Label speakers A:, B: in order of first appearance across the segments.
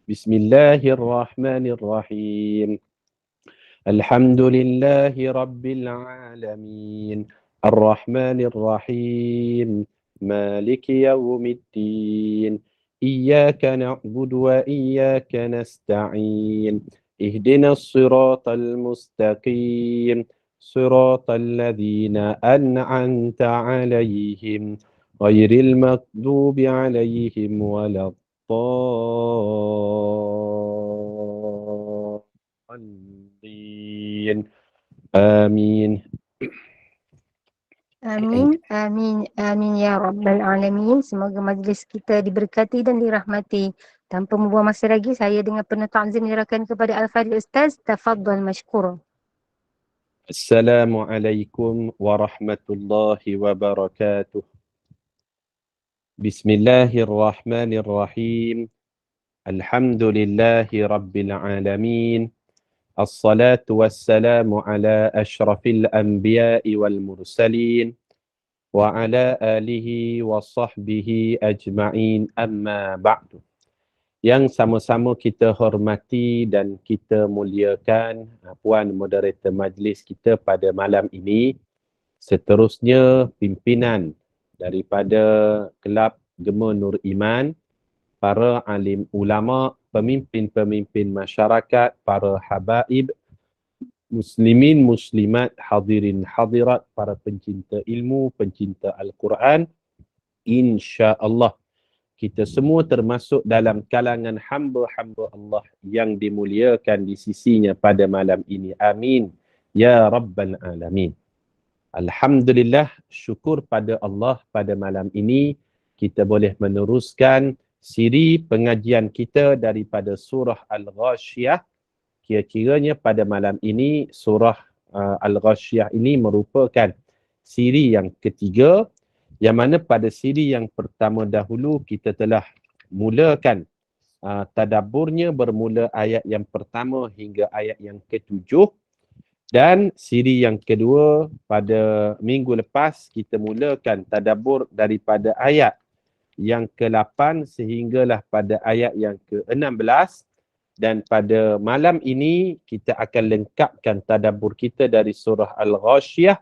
A: Bismillahirrahmanirrahim. Alhamdulillahi Rabbil Alamin. Ar-Rahmanir-Rahim. Maliki yawmiddin. Iyyaka na'budu wa iyyaka nasta'in. Ihdinas siratal mustaqim. Siratal ladzina an'amta 'alaihim. Ghairil maghdubi 'alaihim waladdallin. Amin.
B: Amin, amin, amin ya Rabbal Alamin. Semoga majlis kita diberkati dan dirahmati. Tanpa membuang masa lagi, saya dengan penuh ta'zim menyerahkan kepada Al-Fadhil Ustaz. Tafadhal mashkura.
A: Assalamualaikum warahmatullahi wabarakatuh. Bismillahirrahmanirrahim. Alhamdulillahi rabbil alamin. Assalatu wassalamu ala ashrafil anbiya'i wal mursalin wa ala alihi wa sahbihi ajma'in, amma ba'du. Yang sama-sama kita hormati dan kita muliakan Puan Moderator Majlis kita pada malam ini, seterusnya pimpinan daripada Kelab Gema Nur Iman, para alim ulama, pemimpin-pemimpin masyarakat, para habaib, muslimin, muslimat, hadirin, hadirat, para pencinta ilmu, pencinta Al-Quran. InsyaAllah kita semua termasuk dalam kalangan hamba-hamba Allah yang dimuliakan di sisinya pada malam ini. Amin. Ya Rabbal Alamin. Alhamdulillah, syukur pada Allah pada malam ini kita boleh meneruskan siri pengajian kita daripada surah Al-Ghashiyah. Kira-kiranya pada malam ini surah Al-Ghashiyah ini merupakan siri yang ketiga, yang mana pada siri yang pertama dahulu kita telah mulakan tadabburnya bermula ayat yang pertama hingga ayat yang ketujuh, dan siri yang kedua pada minggu lepas kita mulakan tadabbur daripada ayat yang ke-8 sehinggalah pada ayat yang ke-16, dan pada malam ini kita akan lengkapkan tadabbur kita dari surah Al-Ghashiyah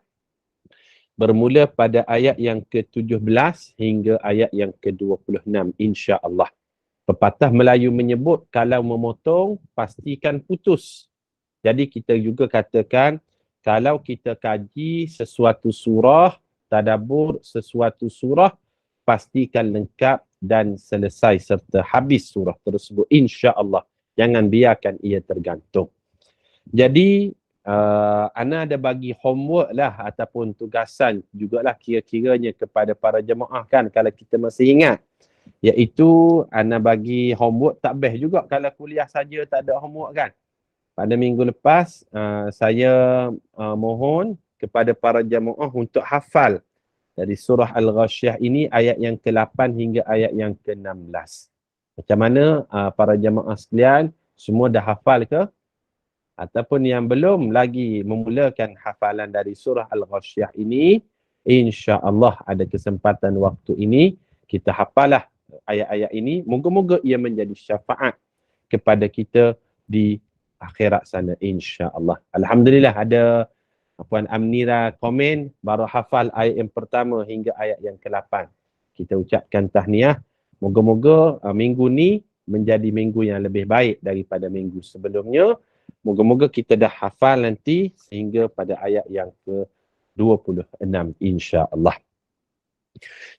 A: bermula pada ayat yang ke-17 hingga ayat yang ke-26, insya-Allah. Pepatah Melayu menyebut kalau memotong pastikan putus. Jadi kita juga katakan kalau kita kaji sesuatu surah, tadabbur sesuatu surah, pastikan lengkap dan selesai serta habis surah tersebut, insya-Allah. Jangan biarkan ia tergantung. Jadi ana ada bagi homework lah ataupun tugasan jugalah kira-kiranya kepada para jemaah kan, kalau kita masih ingat. Iaitu ana bagi homework tak best juga kalau kuliah saja tak ada homework kan. Pada minggu lepas saya mohon kepada para jemaah untuk hafal dari surah Al-Ghashiyah ini ayat yang ke-8 hingga ayat yang ke-16. Macam mana para jemaah sekalian, semua dah hafal ke? Ataupun yang belum lagi memulakan hafalan dari surah Al-Ghashiyah ini, insya-Allah ada kesempatan waktu ini kita hafalah ayat-ayat ini. Moga-moga ia menjadi syafaat kepada kita di akhirat sana, insya-Allah. Alhamdulillah ada Puan Amnira komen baru hafal ayat yang pertama hingga ayat yang ke-8. Kita ucapkan tahniah. Moga-moga minggu ni menjadi minggu yang lebih baik daripada minggu sebelumnya. Moga-moga kita dah hafal nanti sehingga pada ayat yang ke-26, insya-Allah.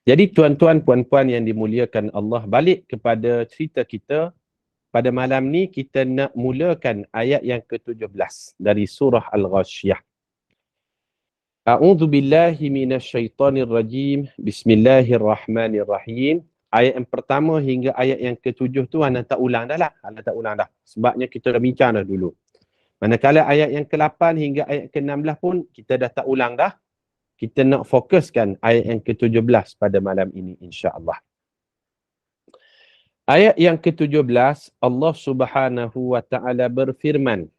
A: Jadi tuan-tuan, puan-puan yang dimuliakan Allah, balik kepada cerita kita. Pada malam ni kita nak mulakan ayat yang ke-17 dari surah Al-Ghashiyah. A'udzu billahi minasyaitonir rajim. Bismillahirrahmanirrahim. Ayat yang pertama hingga ayat yang ke-7 tu anda tak ulang dah lah. Anda tak ulang dah. Sebabnya kita dah bincang dah dulu. Manakala ayat yang ke-8 hingga ayat ke-16 pun kita dah tak ulang dah. Kita nak fokuskan ayat yang ke-17 pada malam ini, insya-Allah. Ayat yang ke-17, Allah Subhanahu wa taala berfirman,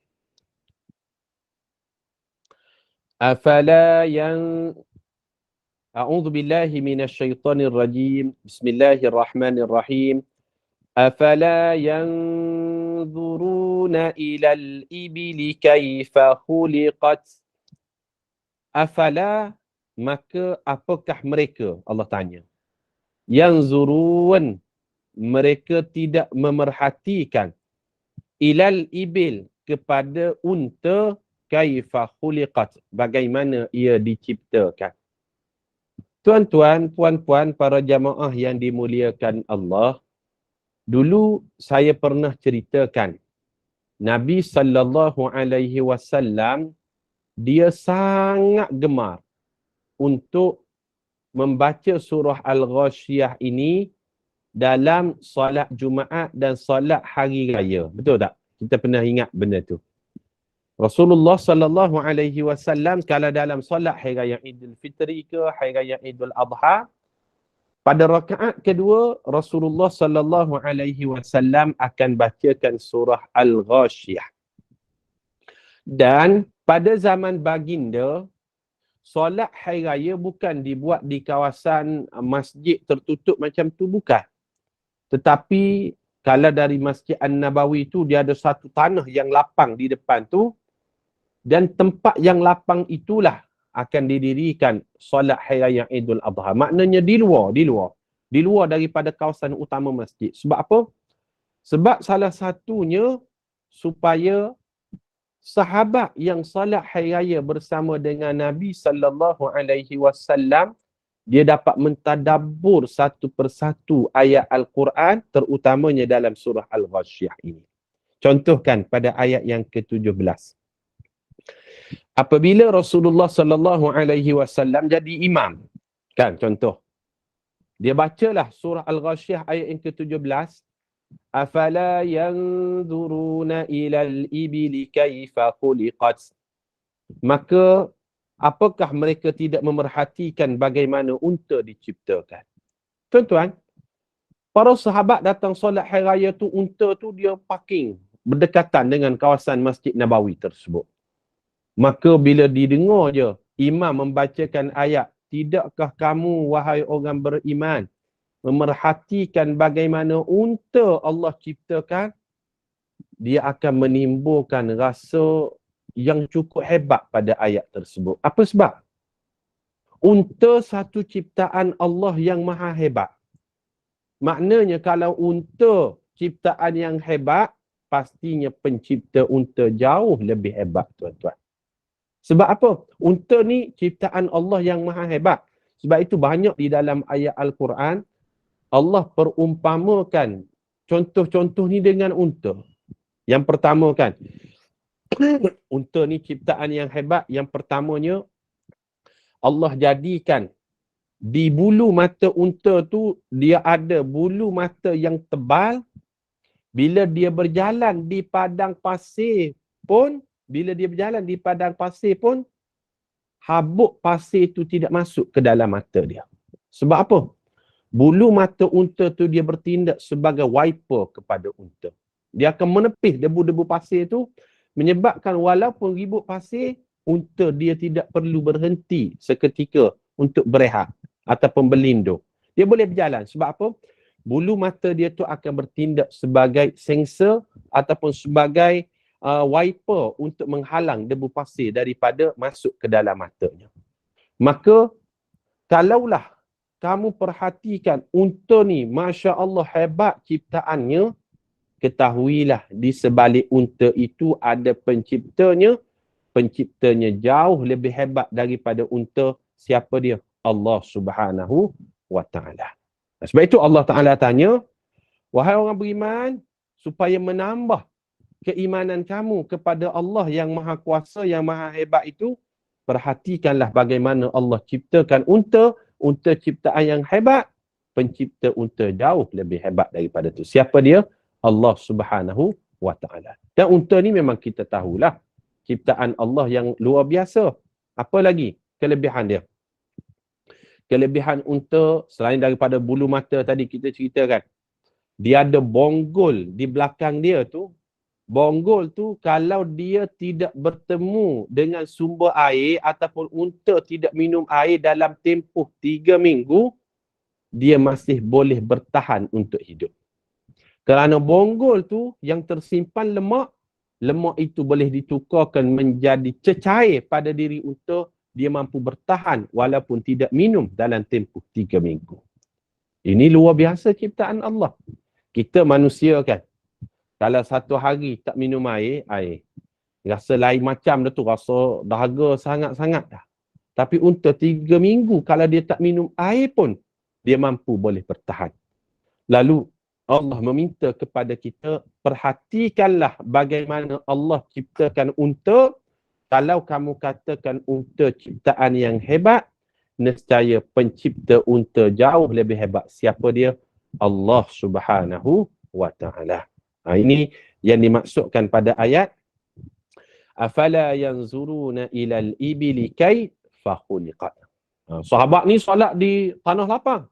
A: Afala yang A'udzu billahi minasyaitonir rajim. Bismillahirrahmanirrahim. Afala yanzuruna ilal ibili kaifa khuliqat. Afala, maka apakah mereka? Allah tanya. Yanzurun, mereka tidak memerhatikan. Ilal ibil, kepada unta, kaifa khuliqat, bagaimana ia diciptakan. Tuan-tuan, puan-puan, para jamaah yang dimuliakan Allah, dulu saya pernah ceritakan Nabi SAW dia sangat gemar untuk membaca surah Al-Ghasyiyah ini dalam solat Jumaat dan solat hari raya. Betul tak? Kita pernah ingat benda tu. Rasulullah SAW kalau dalam solat hari raya Idul Fitri ke hari raya Idul Adha, pada rakaat kedua Rasulullah SAW akan bacakan surah Al-Ghasyiyah. Dan pada zaman baginda, solat hari raya bukan dibuat di kawasan masjid tertutup macam tu, bukan. Tetapi kalau dari Masjid An-Nabawi tu dia ada satu tanah yang lapang di depan tu, dan tempat yang lapang itulah akan didirikan solat hari raya Idul Adha. Maknanya di luar daripada kawasan utama masjid. Sebab apa? Sebab salah satunya supaya sahabat yang solat hari raya bersama dengan Nabi SAW dia dapat mentadabbur satu persatu ayat Al-Quran, terutamanya dalam surah Al-Ghasyiyah ini. Contohkan pada ayat yang ke-17. Apabila Rasulullah SAW jadi imam, kan contoh, dia bacalah surah Al-Ghasyiyah ayat yang ke-17. Afala yanzuruna ilal ibili kaifa khuliqat. Maka apakah mereka tidak memerhatikan bagaimana unta diciptakan? Tuan-tuan, para sahabat datang solat hari raya tu, unta tu dia parking berdekatan dengan kawasan Masjid Nabawi tersebut. Maka bila didengar je imam membacakan ayat, tidakkah kamu wahai orang beriman memerhatikan bagaimana unta Allah ciptakan, dia akan menimbulkan rasa yang cukup hebat pada ayat tersebut. Apa sebab? Unta satu ciptaan Allah yang maha hebat. Maknanya kalau unta ciptaan yang hebat, pastinya pencipta unta jauh lebih hebat, tuan-tuan. Sebab apa? Unta ni ciptaan Allah yang maha hebat. Sebab itu banyak di dalam ayat Al-Quran, Allah perumpamakan contoh-contoh ni dengan unta. Yang pertama kan, unta ni ciptaan yang hebat. Yang pertamanya, Allah jadikan di bulu mata unta tu, dia ada bulu mata yang tebal. Bila dia berjalan di padang pasir pun, habuk pasir tu tidak masuk ke dalam mata dia. Sebab apa? Bulu mata unta tu dia bertindak sebagai wiper kepada unta. Dia akan menepis debu-debu pasir tu, menyebabkan walaupun ribut pasir, unta dia tidak perlu berhenti seketika untuk berehat ataupun berlindung. Dia boleh berjalan. Sebab apa? Bulu mata dia tu akan bertindak sebagai sensor ataupun sebagai wiper untuk menghalang debu pasir daripada masuk ke dalam matanya. Maka kalaulah kamu perhatikan unta ni, Masya Allah hebat ciptaannya, ketahuilah di sebalik unta itu ada penciptanya. Penciptanya jauh lebih hebat daripada unta. Siapa dia? Allah Subhanahu wa Ta'ala. Sebab itu Allah Ta'ala tanya, wahai orang beriman, supaya menambah keimanan kamu kepada Allah yang maha kuasa, yang maha hebat itu, perhatikanlah bagaimana Allah ciptakan unta. Unta ciptaan yang hebat, pencipta unta jauh lebih hebat daripada itu. Siapa dia? Allah Subhanahu wa Ta'ala. Dan unta ni memang kita tahulah, ciptaan Allah yang luar biasa. Apa lagi kelebihan dia? Kelebihan unta, selain daripada bulu mata tadi kita ceritakan, dia ada bonggol di belakang dia tu. Bonggol tu kalau dia tidak bertemu dengan sumber air ataupun unta tidak minum air dalam tempoh 3 minggu, dia masih boleh bertahan untuk hidup. Kerana bonggol tu yang tersimpan lemak, lemak itu boleh ditukarkan menjadi cecair pada diri unta, dia mampu bertahan walaupun tidak minum dalam tempoh 3 minggu. Ini luar biasa ciptaan Allah. Kita manusia kan, kalau satu hari tak minum air, rasa lain macam dah tu, rasa dahaga sangat-sangat dah. Tapi unta 3 minggu kalau dia tak minum air pun, dia mampu boleh bertahan. Lalu Allah meminta kepada kita, perhatikanlah bagaimana Allah ciptakan unta. Kalau kamu katakan unta ciptaan yang hebat, nescaya pencipta unta jauh lebih hebat. Siapa dia? Allah Subhanahu wa ta'ala. Ini yang dimaksudkan pada ayat afala yanzuruna ilal ibili kaifa khuliqat. Sahabat ni solat di tanah lapang.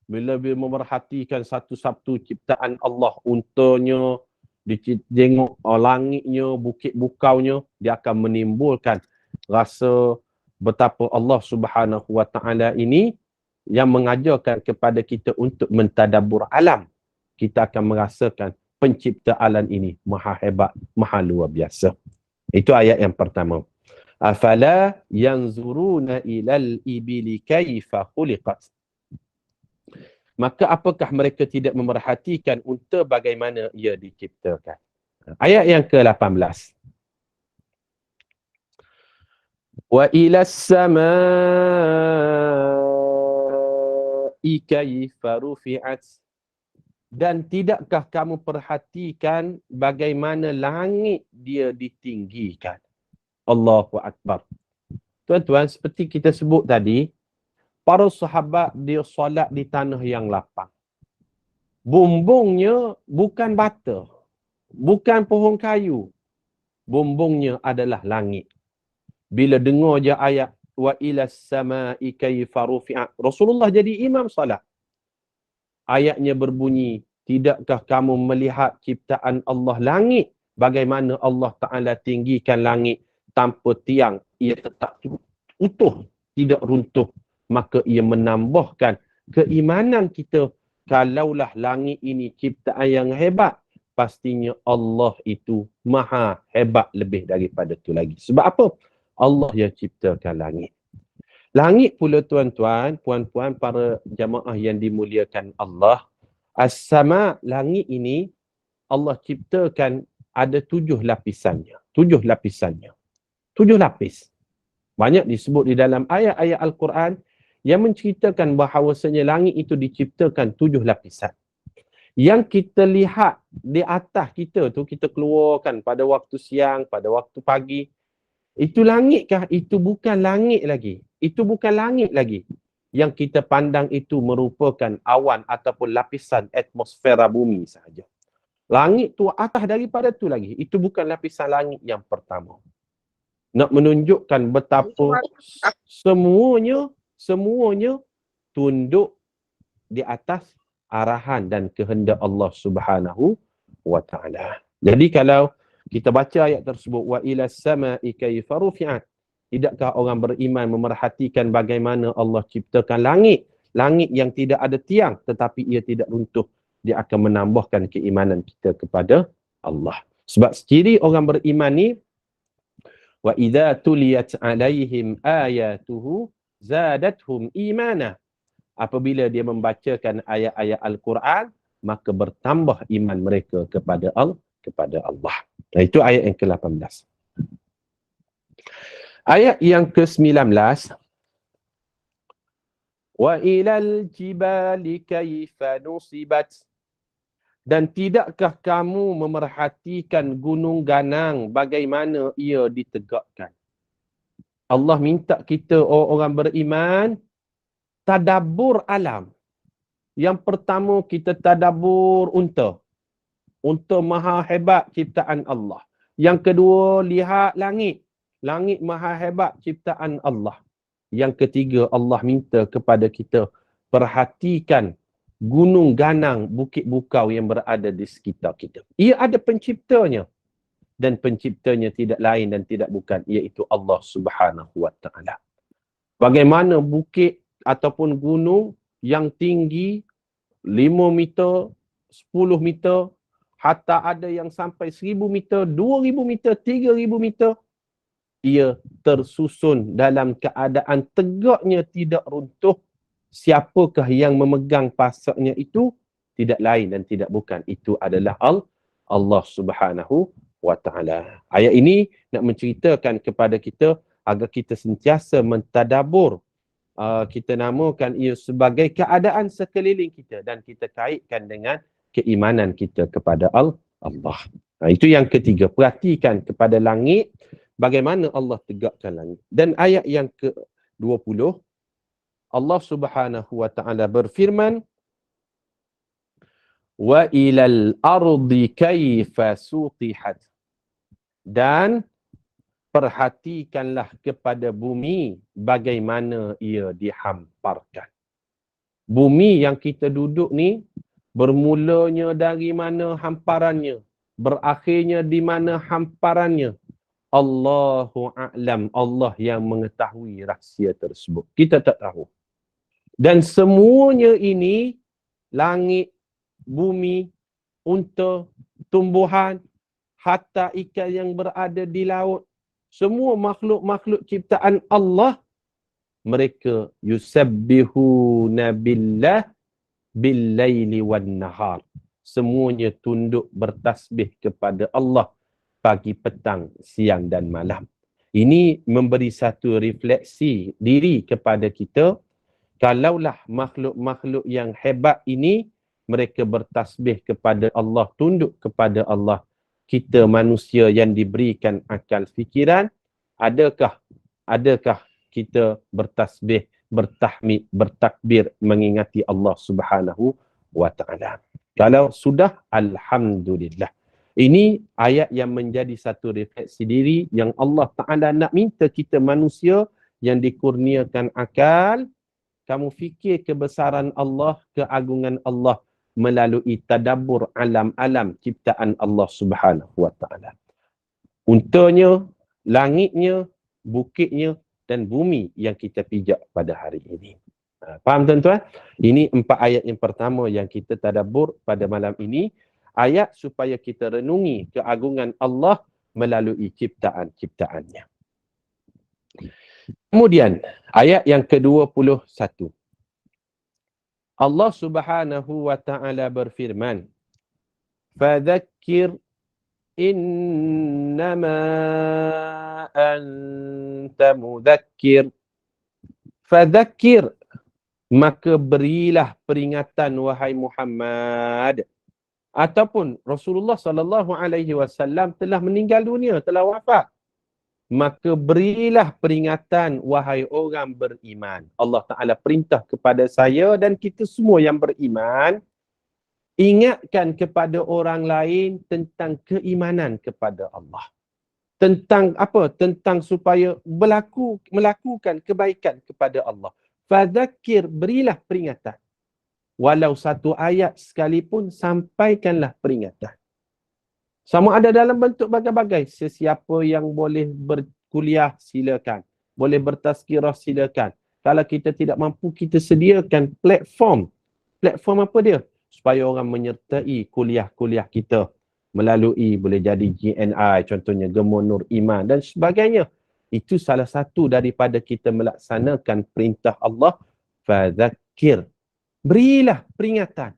A: Bila dia memerhatikan satu-satu ciptaan Allah, untanya, ditengok langitnya, bukit bukaunya, dia akan menimbulkan rasa betapa Allah Subhanahu wa ta'ala ini yang mengajarkan kepada kita untuk mentadabbur alam. Kita akan merasakan pencipta alam ini maha hebat, maha luar biasa. Itu ayat yang pertama. Afala yanzuruna ilal ibili kaifa khuliqat. Maka apakah mereka tidak memerhatikan unta bagaimana ia diciptakan? Ayat yang ke-18. Wa ilas samaa'i kaifa rufi'at. Dan tidakkah kamu perhatikan bagaimana langit dia ditinggikan? Allahu Akbar. Tuan-tuan, seperti kita sebut tadi, para sahabat dia solat di tanah yang lapang. Bumbungnya bukan bata, bukan pohon kayu. Bumbungnya adalah langit. Bila dengar je ayat wa ilas samaa'i kaifa rufi'at, Rasulullah jadi imam solat. Ayatnya berbunyi, tidakkah kamu melihat ciptaan Allah langit? Bagaimana Allah Ta'ala tinggikan langit tanpa tiang, ia tetap utuh, tidak runtuh. Maka ia menambahkan keimanan kita, kalaulah langit ini ciptaan yang hebat, pastinya Allah itu maha hebat lebih daripada itu lagi. Sebab apa? Allah yang ciptakan langit. Langit pula tuan-tuan, puan-puan, para jamaah yang dimuliakan Allah, as-sama, langit ini Allah ciptakan ada 7 lapisannya. 7 lapisannya. 7 lapis. Banyak disebut di dalam ayat-ayat Al-Quran yang menceritakan bahawasanya langit itu diciptakan 7 lapisan. Yang kita lihat di atas kita tu, kita keluarkan pada waktu siang, pada waktu pagi, itu langitkah? Itu bukan langit lagi. Itu bukan langit lagi. Yang kita pandang itu merupakan awan ataupun lapisan atmosfera bumi sahaja. Langit tu atas daripada tu lagi. Itu bukan lapisan langit yang pertama. Nak menunjukkan betapa semuanya tunduk di atas arahan dan kehendak Allah Subhanahu wa ta'ala. Jadi kalau kita baca ayat tersebut, wa ilas samaa'i kaifa rufi'at, tidakkah orang beriman memerhatikan bagaimana Allah ciptakan langit? Langit yang tidak ada tiang tetapi ia tidak runtuh. Dia akan menambahkan keimanan kita kepada Allah. Sebab ciri orang beriman ni, wa idza tuliyat alaihim ayatuhu zadatuhum imana. Apabila dia membacakan ayat-ayat Al-Quran, maka bertambah iman mereka kepada Allah. Nah, itu ayat yang ke-18. Ayat yang ke-19. Wa ilal jibali kaifa nusibat. Dan tidakkah kamu memerhatikan gunung ganang bagaimana ia ditegakkan? Allah minta kita orang beriman tadabbur alam. Yang pertama kita tadabbur unta. Unta maha hebat ciptaan Allah. Yang kedua lihat langit. Langit maha hebat ciptaan Allah. Yang ketiga Allah minta kepada kita perhatikan gunung ganang, bukit bukau yang berada di sekitar kita. Ia ada penciptanya. Dan penciptanya tidak lain dan tidak bukan, iaitu Allah Subhanahu wa ta'ala. Bagaimana bukit ataupun gunung yang tinggi 5 meter, 10 meter, hatta ada yang sampai 1000 meter, 2000 meter, 3000 meter, ia tersusun dalam keadaan tegaknya, tidak runtuh. Siapakah yang memegang pasaknya itu? Tidak lain dan tidak bukan, itu adalah Allah Subhanahu wa ta'ala. Ayat ini nak menceritakan kepada kita agar kita sentiasa mentadabur. Kita namakan ia sebagai keadaan sekeliling kita dan kita kaitkan dengan keimanan kita kepada Allah. Itu yang ketiga, perhatikan kepada langit, bagaimana Allah tegakkan langit. Dan ayat yang ke-20, Allah Subhanahu wa ta'ala berfirman, wa ilal ardi kaifa sutihat. Dan perhatikanlah kepada bumi bagaimana ia dihamparkan. Bumi yang kita duduk ni, bermulanya dari mana hamparannya, berakhirnya di mana hamparannya, Allahu a'lam, Allah yang mengetahui rahsia tersebut. Kita tak tahu. Dan semuanya ini, langit, bumi, unta, tumbuhan, hatta ikan yang berada di laut, semua makhluk-makhluk ciptaan Allah, mereka yusabbihuna billah bil-laili wan-nahar. Semuanya tunduk bertasbih kepada Allah pagi, petang, siang dan malam. Ini memberi satu refleksi diri kepada kita. Kalaulah makhluk-makhluk yang hebat ini mereka bertasbih kepada Allah, tunduk kepada Allah, kita manusia yang diberikan akal fikiran, adakah kita bertasbih, bertahmid, bertakbir mengingati Allah Subhanahu wa ta'ala? Kalau sudah, alhamdulillah. Ini ayat yang menjadi satu refleksi diri yang Allah Ta'ala nak minta kita manusia yang dikurniakan akal, kamu fikir kebesaran Allah, keagungan Allah melalui tadabbur alam-alam ciptaan Allah Subhanahu wa ta'ala. Untanya, langitnya, bukitnya dan bumi yang kita pijak pada hari ini. Faham tuan-tuan? Ini 4 ayat yang pertama yang kita tadabbur pada malam ini. Ayat supaya kita renungi keagungan Allah melalui ciptaan-ciptaannya. Kemudian, ayat yang ke-21. Allah Subhanahu wa ta'ala berfirman, "Fadzakkir innama anta mudzakkir." Fadzakkir, maka berilah peringatan wahai Muhammad. Ataupun Rasulullah sallallahu alaihi wasallam telah meninggal dunia, telah wafat. Maka berilah peringatan wahai orang beriman. Allah Ta'ala perintah kepada saya dan kita semua yang beriman, ingatkan kepada orang lain tentang keimanan kepada Allah. Tentang apa? Tentang supaya melakukan kebaikan kepada Allah. Fadzakir, berilah peringatan. Walau satu ayat sekalipun, sampaikanlah peringatan. Sama ada dalam bentuk bagai-bagai. Sesiapa yang boleh berkuliah, silakan. Boleh bertazkirah, silakan. Kalau kita tidak mampu, kita sediakan platform. Platform apa dia? Supaya orang menyertai kuliah-kuliah kita. Melalui, boleh jadi GNI, contohnya Gemur Nur Iman dan sebagainya. Itu salah satu daripada kita melaksanakan perintah Allah. Fadzakir. Berilah peringatan.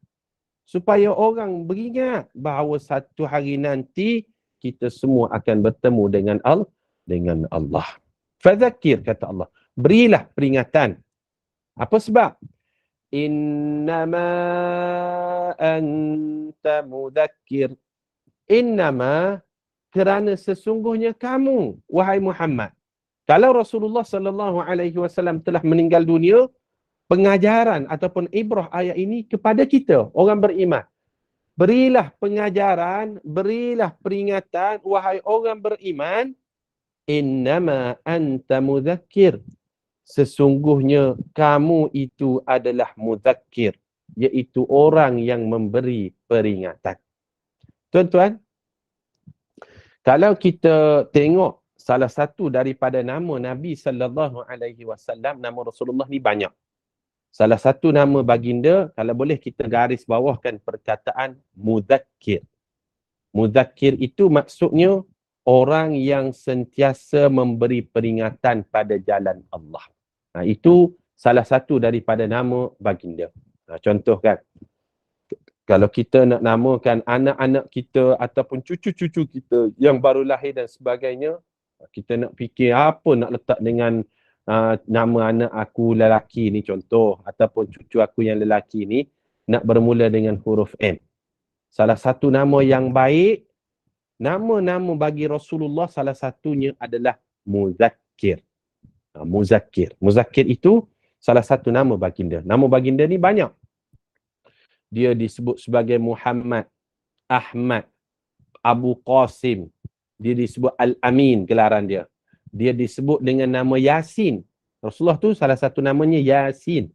A: Supaya orang beringat bahawa satu hari nanti kita semua akan bertemu dengan Allah. Fadzakir, kata Allah. Berilah peringatan. Apa sebab? Innama anta mudzakkir. Innama, kerana sesungguhnya kamu, wahai Muhammad. Kalau Rasulullah sallallahu alaihi wasallam telah meninggal dunia, pengajaran ataupun ibrah ayat ini kepada kita, orang beriman. Berilah pengajaran, berilah peringatan, wahai orang beriman, innama anta mudzakkir. Sesungguhnya kamu itu adalah mudzakkir, iaitu orang yang memberi peringatan. Tuan-tuan, kalau kita tengok salah satu daripada nama Nabi sallallahu alaihi wasallam, nama Rasulullah ni banyak. Salah satu nama baginda, kalau boleh kita garis bawahkan perkataan mudzakkir. Muzakkir itu maksudnya orang yang sentiasa memberi peringatan pada jalan Allah. Itu salah satu daripada nama baginda. Contoh kan, kalau kita nak namakan anak-anak kita ataupun cucu-cucu kita yang baru lahir dan sebagainya, kita nak fikir apa nak letak dengan nama anak aku lelaki ni contoh, ataupun cucu aku yang lelaki ni nak bermula dengan huruf M. Salah satu nama yang baik, nama-nama bagi Rasulullah salah satunya adalah Muzakkir. Muzakkir. Muzakkir itu salah satu nama baginda. Nama baginda ni banyak. Dia disebut sebagai Muhammad, Ahmad, Abu Qasim. Dia disebut Al-Amin gelaran dia. Dia disebut dengan nama Yasin. Rasulullah tu salah satu namanya Yasin.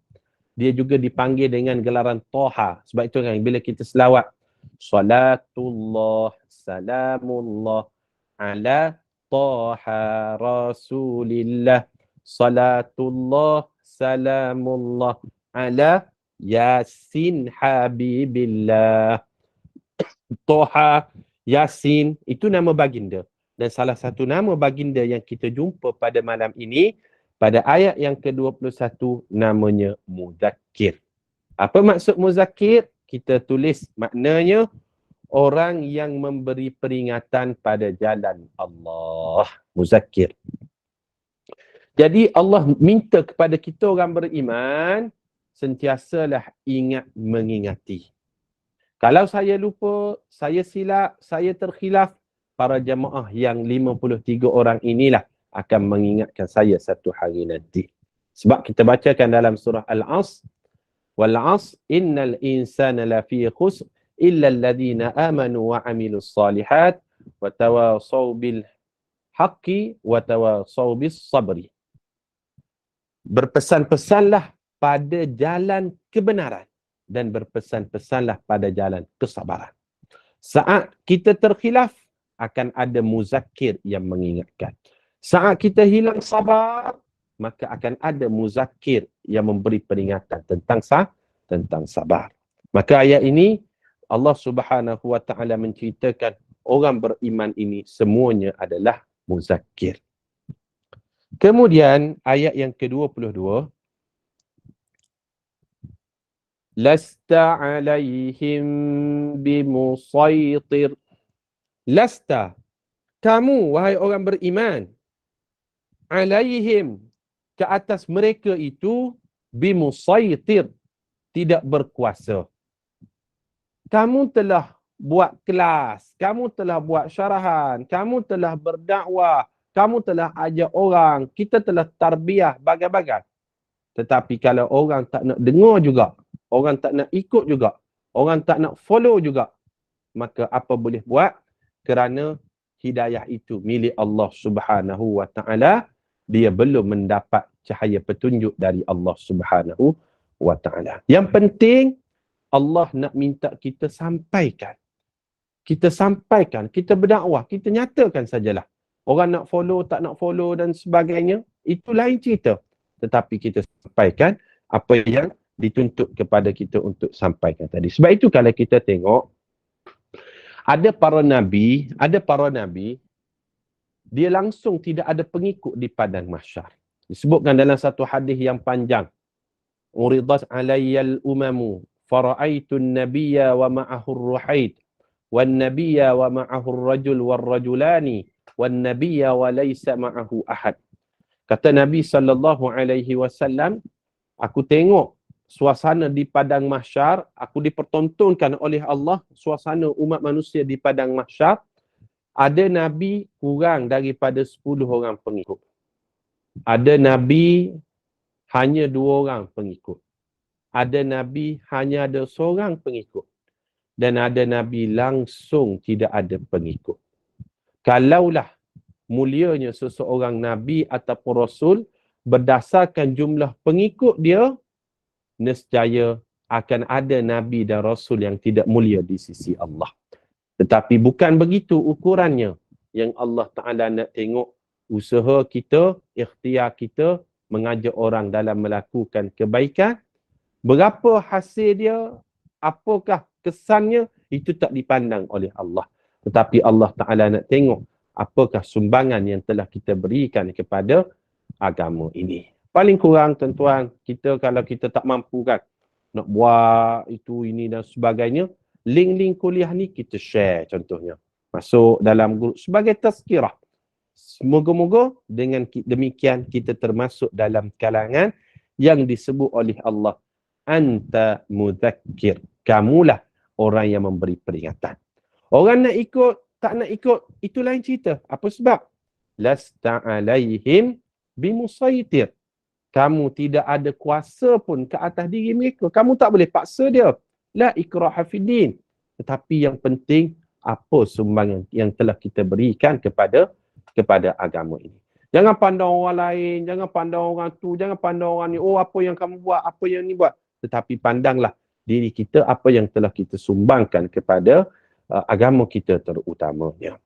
A: Dia juga dipanggil dengan gelaran Toha. Sebab itu kan bila kita selawat, Salatullah, Salamullah, ala Toha Rasulillah. Salatullah, Salamullah, ala Yasin Habibillah. Toha, Yasin, itu nama baginda. Dan salah satu nama baginda yang kita jumpa pada malam ini, pada ayat yang ke-21, namanya Muzakkir. Apa maksud Muzakkir? Kita tulis maknanya orang yang memberi peringatan pada jalan Allah. Muzakkir. Jadi Allah minta kepada kita orang beriman, sentiasalah ingat mengingati. Kalau saya lupa, saya silap, saya terkhilaf, para jemaah yang 53 orang inilah akan mengingatkan saya satu hari nanti. Sebab kita bacakan dalam surah Al-Asr, wal 'asr innal insana lafi khusr illa alladhina amanu wa 'amilus solihat wa tawasaw bil haqqi wa tawasaw bis sabri. Berpesan-pesanlah pada jalan kebenaran dan berpesan-pesanlah pada jalan kesabaran. Saat kita terkhilaf, akan ada muzakkir yang mengingatkan. Saat kita hilang sabar, maka akan ada muzakkir yang memberi peringatan tentang sabar. Maka ayat ini Allah Subhanahu wa taala menceritakan orang beriman ini semuanya adalah muzakkir. Kemudian ayat yang ke-22, lasta alaihim bimusaitir. Lasta, kamu wahai orang beriman, alaihim, ke atas mereka itu, bimusaitir, tidak berkuasa. Kamu telah buat kelas, kamu telah buat syarahan, kamu telah berdakwah, kamu telah ajak orang, kita telah tarbiyah bagai-bagai. Tetapi kalau orang tak nak dengar juga, orang tak nak ikut juga, orang tak nak follow juga, maka apa boleh buat? Kerana hidayah itu milik Allah Subhanahu wa taala, dia belum mendapat cahaya petunjuk dari Allah Subhanahu wa taala. Yang penting Allah nak minta kita sampaikan. Kita sampaikan, kita berdakwah, kita nyatakan sajalah. Orang nak follow, tak nak follow dan sebagainya, itu lain cerita. Tetapi kita sampaikan apa yang dituntut kepada kita untuk sampaikan tadi. Sebab itu kalau kita tengok, ada para nabi, dia langsung tidak ada pengikut di padang mahsyar. Disebutkan dalam satu hadis yang panjang. Uridat alayyal umamu fara'aitun nabiyya wa ma'ahur ruhaid wan nabiyya wa ma'ahur rajul war rajulani wan nabiyya wa laysa ma'ahu ahad. Kata Nabi SAW, aku tengok suasana di padang mahsyar, aku dipertontonkan oleh Allah suasana umat manusia di padang mahsyar. Ada Nabi kurang daripada 10 orang pengikut. Ada Nabi hanya 2 orang pengikut. Ada Nabi hanya ada seorang pengikut. Dan ada Nabi langsung tidak ada pengikut. Kalaulah mulianya seseorang Nabi ataupun Rasul berdasarkan jumlah pengikut dia, nescaya akan ada Nabi dan Rasul yang tidak mulia di sisi Allah. Tetapi bukan begitu ukurannya. Yang Allah Ta'ala nak tengok usaha kita, ikhtiar kita, mengajak orang dalam melakukan kebaikan. Berapa hasil dia, apakah kesannya, itu tak dipandang oleh Allah. Tetapi Allah Ta'ala nak tengok apakah sumbangan yang telah kita berikan kepada agama ini. Paling kurang tuan-tuan, kita kalau kita tak mampu kan nak buat itu, ini dan sebagainya, link-link kuliah ni kita share contohnya. Masuk dalam grup sebagai tazkirah. Semoga-moga dengan demikian kita termasuk dalam kalangan yang disebut oleh Allah, anta mudzakkir. Kamulah orang yang memberi peringatan. Orang nak ikut, tak nak ikut, itu lain cerita. Apa sebab? Lasta alaihim bimusaitir. Kamu tidak ada kuasa pun ke atas diri mereka. Kamu tak boleh paksa dia. La ikraha fiddin. Tetapi yang penting, apa sumbangan yang telah kita berikan kepada agama ini. Jangan pandang orang lain, jangan pandang orang tu, jangan pandang orang ni, oh apa yang kamu buat, apa yang ni buat. Tetapi pandanglah diri kita, apa yang telah kita sumbangkan kepada agama kita terutamanya.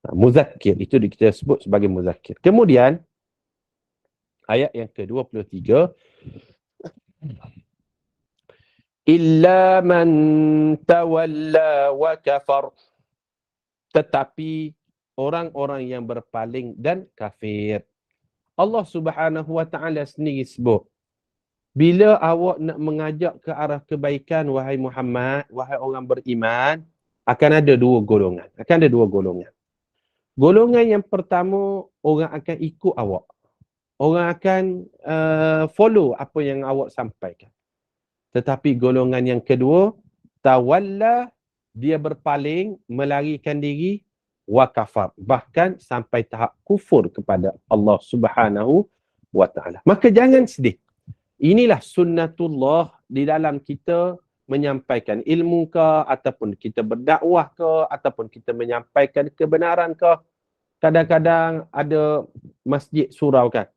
A: Muzakkir, itu kita sebut sebagai muzakkir. Kemudian, ayat yang ke-23, illa man tawalla wa kafar. Tetapi orang-orang yang berpaling dan kafir. Allah Subhanahu wa Ta'ala sendiri sebut, bila awak nak mengajak ke arah kebaikan, wahai Muhammad, wahai orang beriman, akan ada dua golongan. Golongan yang pertama, orang akan ikut awak. Orang akan follow apa yang awak sampaikan. Tetapi golongan yang kedua, tawalla, dia berpaling, melarikan diri, wa kafar, bahkan sampai tahap kufur kepada Allah Subhanahu wa Ta'ala. Maka jangan sedih. Inilah sunnatullah di dalam kita menyampaikan ilmu ke, ataupun kita berdakwah ke, ataupun kita menyampaikan kebenaran ke. Kadang-kadang ada masjid surau kan,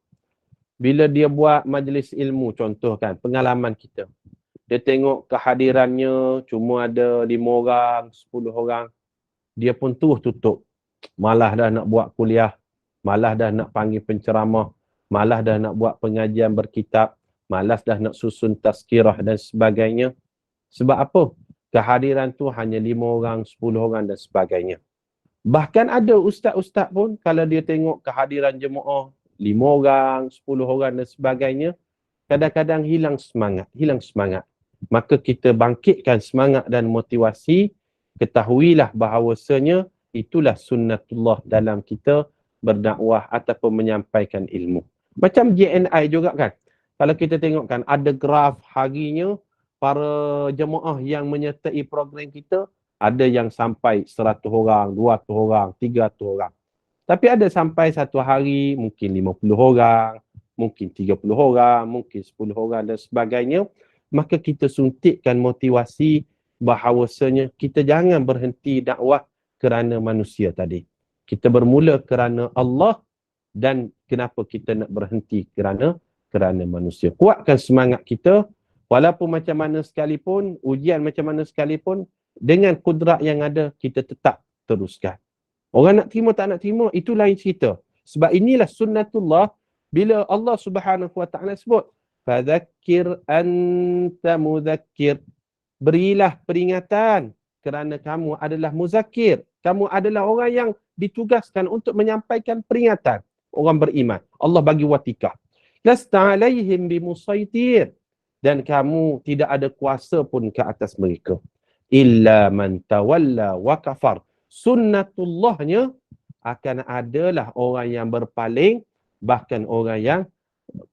A: bila dia buat majlis ilmu, contoh kan, pengalaman kita, dia tengok kehadirannya cuma ada 5 orang, 10 orang, dia pun terus tutup. Malah dah nak buat kuliah, malah dah nak panggil penceramah, malah dah nak buat pengajian berkitab, malas dah nak susun tazkirah dan sebagainya. Sebab apa? Kehadiran tu hanya 5 orang, 10 orang dan sebagainya. Bahkan ada ustaz-ustaz pun, kalau dia tengok kehadiran jemaah 5 orang, 10 orang dan sebagainya, kadang-kadang hilang semangat. Maka kita bangkitkan semangat dan motivasi. Ketahuilah bahawasanya itulah sunnatullah dalam kita berdakwah ataupun menyampaikan ilmu. Macam JNI juga kan. Kalau kita tengok kan, ada graf harinya para jemaah yang menyertai program kita, ada yang sampai 100 orang, 200 orang, 300 orang. Tapi ada sampai satu hari mungkin 50 orang, mungkin 30 orang, mungkin 10 orang dan sebagainya. Maka kita suntikkan motivasi bahawasanya kita jangan berhenti dakwah kerana manusia tadi. Kita bermula kerana Allah, dan kenapa kita nak berhenti kerana manusia. Kuatkan semangat kita, walaupun macam mana sekalipun, ujian macam mana sekalipun, dengan kudrat yang ada, kita tetap teruskan. Orang nak terima tak nak terima, itu lain cerita. Sebab inilah sunnatullah, bila Allah Subhanahu wa Ta'ala sebut, fadzakir anta muzakkir. Berilah peringatan kerana kamu adalah muzakir. Kamu adalah orang yang ditugaskan untuk menyampaikan peringatan. Orang beriman. Allah bagi watikah. Lasta alaihim bimusaitir. Dan kamu tidak ada kuasa pun ke atas mereka. Illa man tawalla wa kafar. Sunnatullahnya akan adalah orang yang berpaling, bahkan orang yang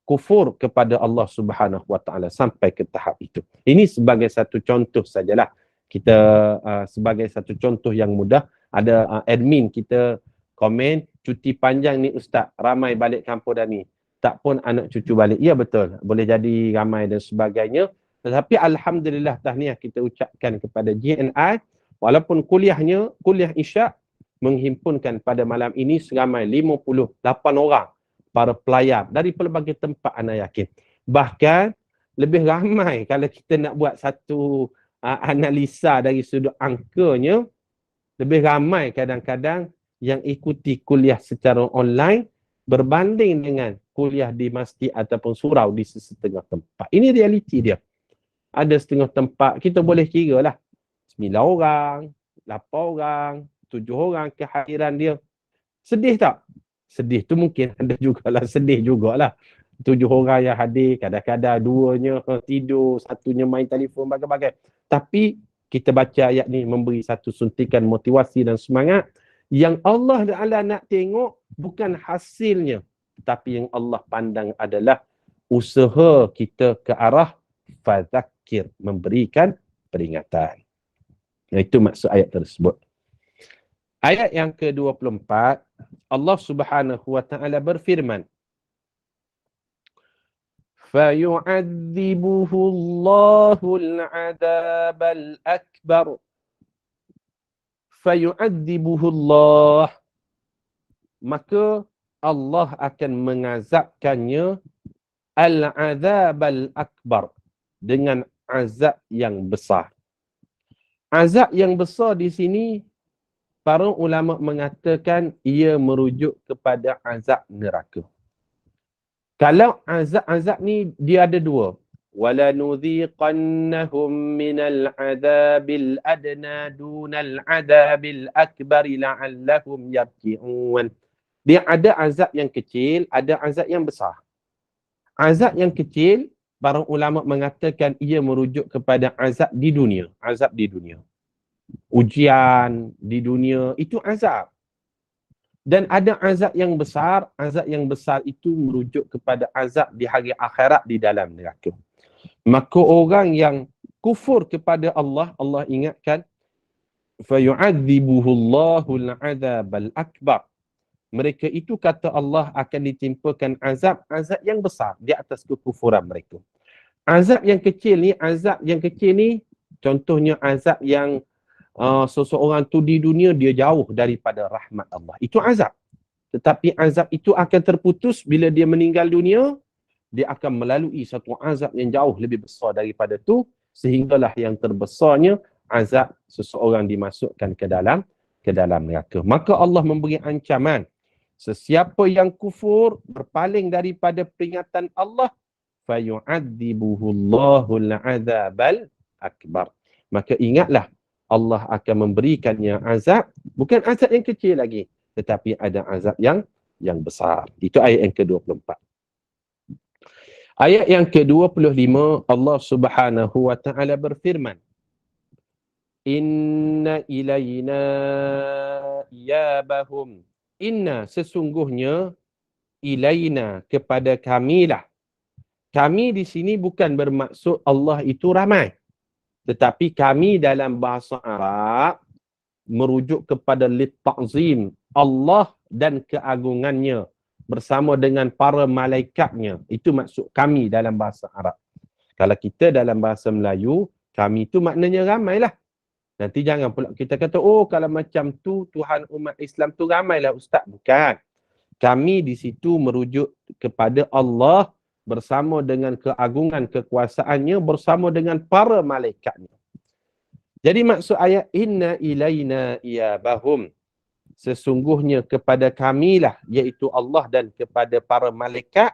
A: kufur kepada Allah Subhanahu wa Ta'ala sampai ke tahap itu. Ini sebagai satu contoh sajalah. Kita sebagai satu contoh yang mudah. Ada admin kita komen, cuti panjang ni Ustaz, ramai balik kampung dah ni. Tak pun anak cucu balik. Ya betul, boleh jadi ramai dan sebagainya. Tetapi alhamdulillah tahniah kita ucapkan kepada JNI, walaupun kuliah Isyak menghimpunkan pada malam ini seramai 58 orang para pelayar dari pelbagai tempat, anda yakin. Bahkan lebih ramai kalau kita nak buat satu analisa dari sudut angkanya, lebih ramai kadang-kadang yang ikuti kuliah secara online berbanding dengan kuliah di masjid ataupun surau di setengah tempat. Ini realiti dia. Ada setengah tempat, kita boleh kira lah 9 orang, 8 orang, 7 orang kehadiran dia. Sedih tak? Sedih tu mungkin ada jugalah, sedih jugalah. 7 orang yang hadir, kadang-kadang 2-nya tidur, 1-nya main telefon, bagai-bagai. Tapi kita baca ayat ni memberi satu suntikan motivasi dan semangat yang Allah Ta'ala nak tengok bukan hasilnya, tapi yang Allah pandang adalah usaha kita ke arah fadzakir, memberikan peringatan. Itu maksud ayat tersebut. Ayat yang ke-24, Allah Subhanahu wa taala berfirman, فَيُعَذِّبُهُ اللَّهُ الْعَذَابَ الْأَكْبَرَ. فَيُعَذِّبُهُ اللَّهُ, maka Allah akan mengazabkannya al-'adzab al-akbar, dengan azab yang besar. Azab yang besar di sini para ulama mengatakan ia merujuk kepada azab neraka. Kalau azab-azab ni dia ada dua. Wala nudhiqannahum minal 'adzabil adna dunal 'adzabil akbar la'allahum yarji'un. Dia ada azab yang kecil, ada azab yang besar. Azab yang kecil, para ulama mengatakan ia merujuk kepada azab di dunia. Azab di dunia. Ujian di dunia, itu azab. Dan ada azab yang besar itu merujuk kepada azab di hari akhirat di dalam neraka. Maka orang yang kufur kepada Allah, Allah ingatkan, فَيُعَذِّبُهُ اللَّهُ الْعَذَابَ الْأَكْبَرِ. Mereka itu kata Allah akan ditimpakan azab yang besar di atas kekufuran mereka. Azab yang kecil ni, contohnya azab yang seseorang tu di dunia dia jauh daripada rahmat Allah. Itu azab. Tetapi azab itu akan terputus bila dia meninggal dunia, dia akan melalui satu azab yang jauh lebih besar daripada tu, sehinggalah yang terbesarnya azab seseorang dimasukkan ke dalam neraka. Maka Allah memberi ancaman, sesiapa yang kufur berpaling daripada peringatan Allah, fayu'adzibuhu Allahul 'adzabal akbar. Maka ingatlah, Allah akan memberikannya azab, bukan azab yang kecil lagi, tetapi ada azab yang besar. Itu ayat yang ke-24. Ayat yang ke-25, Allah Subhanahu wa taala berfirman, Inna ilayna iyabahum. Inna, sesungguhnya, ilayna, kepada kamilah. Kami di sini bukan bermaksud Allah itu ramai. Tetapi kami dalam bahasa Arab merujuk kepada lit-ta'zim, Allah dan keagungannya bersama dengan para malaikatnya. Itu maksud kami dalam bahasa Arab. Kalau kita dalam bahasa Melayu, kami itu maknanya ramailah. Nanti jangan pula kita kata, oh kalau macam tu Tuhan umat Islam tu ramailah Ustaz. Bukan. Kami di situ merujuk kepada Allah bersama dengan keagungan kekuasaannya, bersama dengan para malaikatnya. Jadi maksud ayat inna ilaina iyabahum, sesungguhnya kepada kamilah, iaitu Allah dan kepada para malaikat,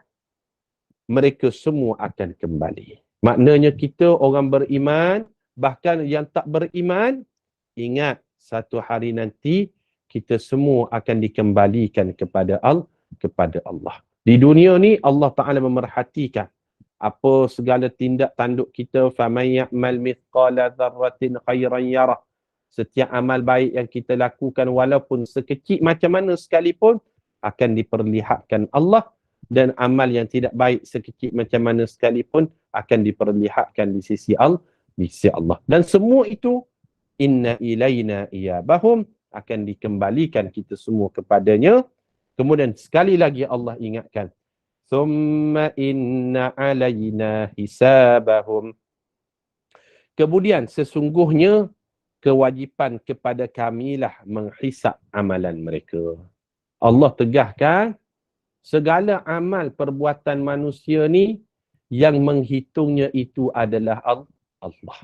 A: mereka semua akan kembali. Maknanya kita orang beriman, bahkan yang tak beriman, ingat satu hari nanti kita semua akan dikembalikan kepada Allah. Di dunia ni Allah Ta'ala memerhatikan apa segala tindak tanduk kita. فَمَنْ يَعْمَلْ مِثْقَالَ ذَرَّةٍ خَيْرًا يَرَهُ. Setiap amal baik yang kita lakukan walaupun sekecil macam mana sekalipun akan diperlihatkan Allah, dan amal yang tidak baik sekecil macam mana sekalipun akan diperlihatkan di sisi Allah. Dan semua itu inna ilaina iyabahum, akan dikembalikan kita semua kepadanya. Kemudian sekali lagi Allah ingatkan, Thumma inna alayna hisabahum. Kemudian sesungguhnya kewajipan kepada kamilah menghisap amalan mereka. Allah tegahkan segala amal perbuatan manusia ni yang menghitungnya itu adalah Allah.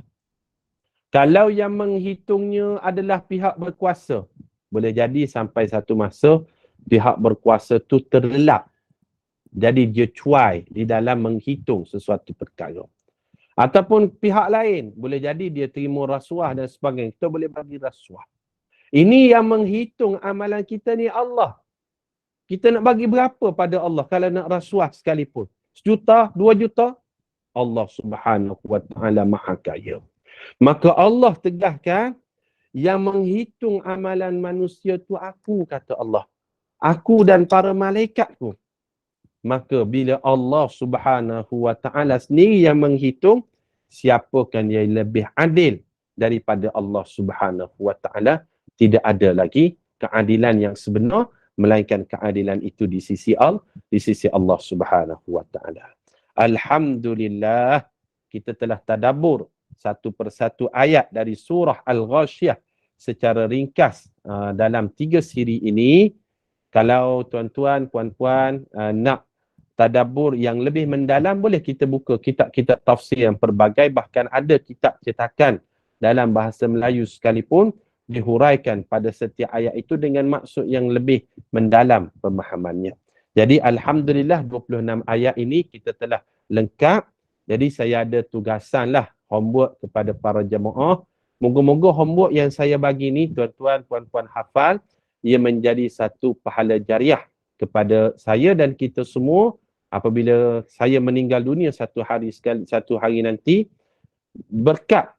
A: Kalau yang menghitungnya adalah pihak berkuasa, boleh jadi sampai satu masa pihak berkuasa tu terlelap. Jadi dia cuai di dalam menghitung sesuatu perkara. Ataupun pihak lain, boleh jadi dia terima rasuah dan sebagainya. Kita boleh bagi rasuah. Ini yang menghitung amalan kita ni Allah. Kita nak bagi berapa pada Allah kalau nak rasuah sekalipun? 1 juta, 2 juta? Allah Subhanahu wa taala Maha Kaya. Maka Allah tegaskan yang menghitung amalan manusia tu aku, kata Allah. Aku dan para malaikatku. Maka bila Allah Subhanahu wa taala sendiri yang menghitung, siapakah yang lebih adil daripada Allah Subhanahu wa taala? Tidak ada lagi keadilan yang sebenar melainkan keadilan itu di sisi Allah Subhanahu wa taala. Alhamdulillah, kita telah tadabbur satu persatu ayat dari surah Al-Ghasyiyah secara ringkas dalam 3 siri ini. Kalau tuan-tuan, puan-puan nak tadabbur yang lebih mendalam, boleh kita buka kitab-kitab tafsir yang pelbagai, bahkan ada kitab cetakan dalam bahasa Melayu sekalipun dihuraikan pada setiap ayat itu dengan maksud yang lebih mendalam pemahamannya. Jadi alhamdulillah 26 ayat ini kita telah lengkap. Jadi saya ada tugasan lah, homework kepada para jemaah. Moga-moga homework yang saya bagi ni tuan-tuan, puan-puan hafal, ia menjadi satu pahala jariah kepada saya dan kita semua apabila saya meninggal dunia satu hari nanti. Berkat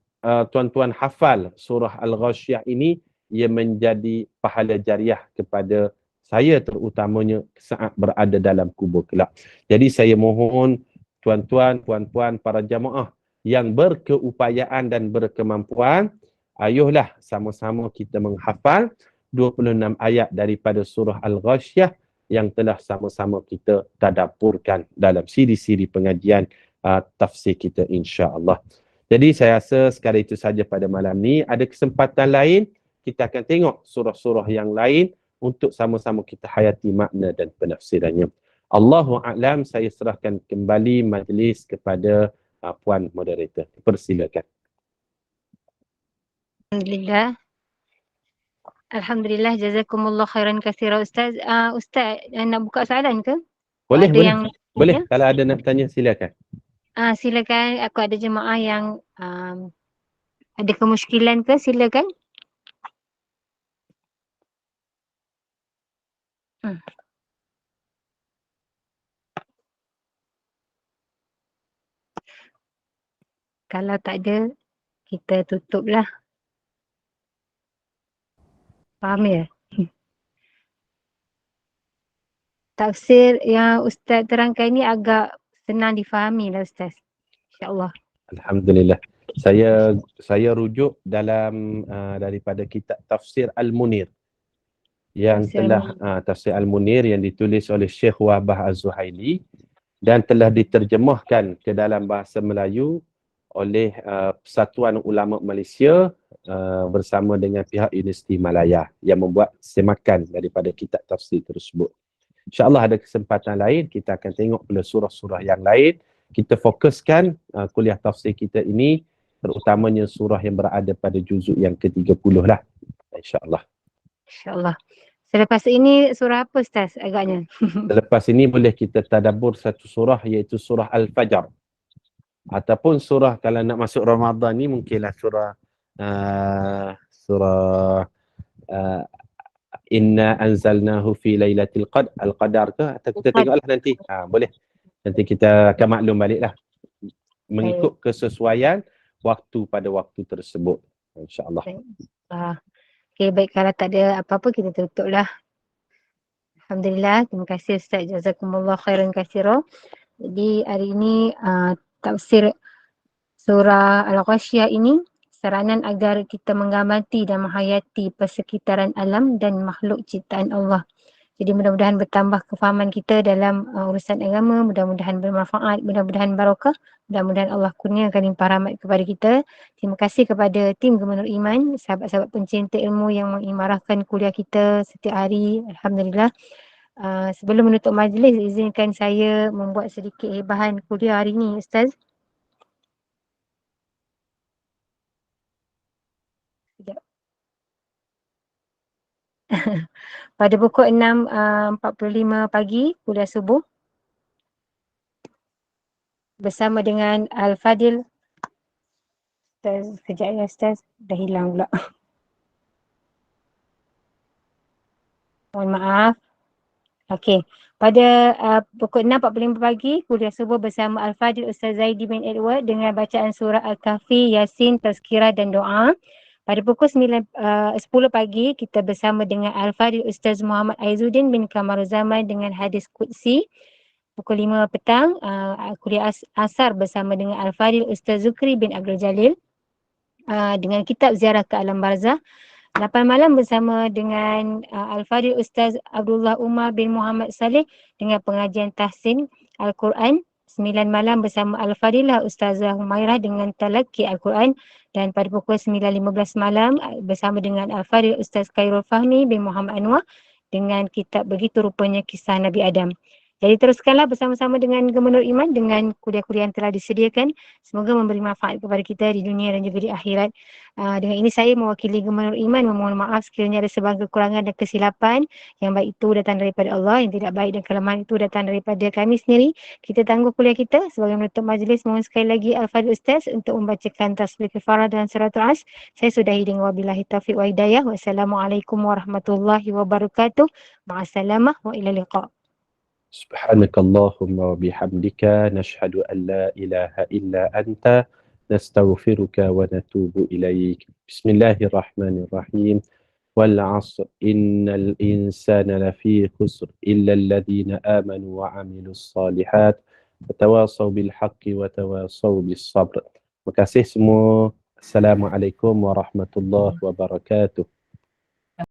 A: tuan-tuan hafal surah Al-Ghasyiyah ini, ia menjadi pahala jariah kepada saya terutamanya saat berada dalam kubur kelak. Jadi saya mohon tuan-tuan, puan-puan, para jamaah yang berkeupayaan dan berkemampuan, ayuhlah sama-sama kita menghafal 26 ayat daripada surah Al-Ghasyiyah yang telah sama-sama kita tadaburkan dalam siri-siri pengajian tafsir kita, insya-Allah. Jadi saya rasa sekadar itu saja pada malam ni. Ada kesempatan lain, kita akan tengok surah-surah yang lain untuk sama-sama kita hayati makna dan penafsirannya. Allahu a'lam, saya serahkan kembali majlis kepada puan moderator. Persilakan.
B: Alhamdulillah. Alhamdulillah, jazakumullah khairan katsira Ustaz. Ustaz, nak buka soalan ke?
A: Boleh,
B: Ada
A: boleh.
B: yang
A: Boleh,
B: tanya?
A: kalau ada nak tanya silakan.
B: Silakan, aku ada jemaah yang ada kemusykilan ke, silakan. Kalau tak ada, kita tutup lah. Faham ya? Tafsir yang Ustaz terangkan ini agak senang difahami lah Ustaz. InsyaAllah.
A: Alhamdulillah. Saya rujuk dalam daripada kitab Tafsir Al-Munir yang Tafsir Al-Munir yang ditulis oleh Syekh Wahbah Az-Zuhaili dan telah diterjemahkan ke dalam bahasa Melayu oleh Persatuan Ulama Malaysia bersama dengan pihak Universiti Malaya yang membuat semakan daripada kitab tafsir tersebut. InsyaAllah ada kesempatan lain kita akan tengok pula surah-surah yang lain. Kita fokuskan kuliah tafsir kita ini terutamanya surah yang berada pada juzuk yang ke-30 lah. InsyaAllah.
B: InsyaAllah. Selepas ini surah apa Ustaz agaknya?
A: Selepas ini boleh kita tadabbur satu surah iaitu surah Al-Fajr. Ataupun surah kalau nak masuk Ramadan ni mungkinlah surah Inna anzalnahu fi lailatul al-qadar ke, atau kita tengoklah nanti. Boleh. Nanti kita akan maklum baliklah mengikut kesesuaian waktu pada waktu tersebut, insya-Allah.
B: Okey, baik, kalau tak ada apa-apa kita tutuplah. Alhamdulillah, terima kasih Ustaz, jazakumullah khairan katsira. Jadi hari ini tafsir surah Al-Ghasyiyah ini saranan agar kita mengamati dan menghayati persekitaran alam dan makhluk ciptaan Allah. Jadi mudah-mudahan bertambah kefahaman kita dalam urusan agama, mudah-mudahan bermanfaat, mudah-mudahan barakah, mudah-mudahan Allah kurniakan limpah rahmat kepada kita. Terima kasih kepada tim Gemenur Iman, sahabat-sahabat pencinta ilmu yang mengimarahkan kuliah kita setiap hari. Alhamdulillah. Sebelum menutup majlis, izinkan saya membuat sedikit hebahan kuliah hari ini, Ustaz. Pada pukul 6.45 pagi, kuliah subuh bersama dengan Al-Fadil. Ustaz, sekejap ya Ustaz, dah hilang pula. Mohon maaf. Okey. Pada pukul 6.45 pagi, kuliah subuh bersama Al-Fadhil Ustaz Zaidi bin Edward dengan bacaan surah Al-Kahfi, Yasin, Tazkirah dan doa. Pada pukul 10 pagi, kita bersama dengan Al-Fadhil Ustaz Muhammad Aizuddin bin Kamaruzaman dengan hadis Qudsi. Pukul 5 petang, kuliah asar bersama dengan Al-Fadhil Ustaz Zukri bin Abdul Jalil dengan kitab Ziarah ke Alam Barzah. 8 malam bersama dengan Al-Fadhil Ustaz Abdullah Umar bin Muhammad Saleh dengan pengajian tahsin Al-Quran. 9 malam bersama Al-Fadhilah Ustazah Humairah dengan talaqi Al-Quran. Dan pada pukul 9.15 malam bersama dengan Al-Fadhil Ustaz Khairul Fahmi bin Muhammad Anwar dengan kitab Begitu Rupanya Kisah Nabi Adam. Jadi teruskanlah bersama-sama dengan Gemenur Iman dengan kuliah-kuliah yang telah disediakan. Semoga memberi manfaat kepada kita di dunia dan juga di akhirat. Dengan ini saya mewakili Gemenur Iman memohon maaf sekiranya ada sebarang kekurangan dan kesilapan. Yang baik itu datang daripada Allah, yang tidak baik dan kelemahan itu datang daripada kami sendiri. Kita tangguh kuliah kita. Sebagai menutup majlis, mohon sekali lagi Al-Fadhil Ustaz untuk membacakan tasbih kifarah dan suratul As. Saya sudahi dengan wabillahi taufiq wa hidayah. Wassalamualaikum warahmatullahi wabarakatuh. Ma'assalamah wa ila liqa'.
A: سبحانك اللهم وبحمدك نشهد أن لا إله إلا أنت نستغفرك ونتوب إليك بسم الله الرحمن الرحيم والعصر إن الإنسان لفي خسر إلا الذين آمنوا وعملوا الصالحات وتواصوا بالحق وتواصوا بالصبر. Terima kasih semua. Assalamualaikum warahmatullahi wabarakatuh.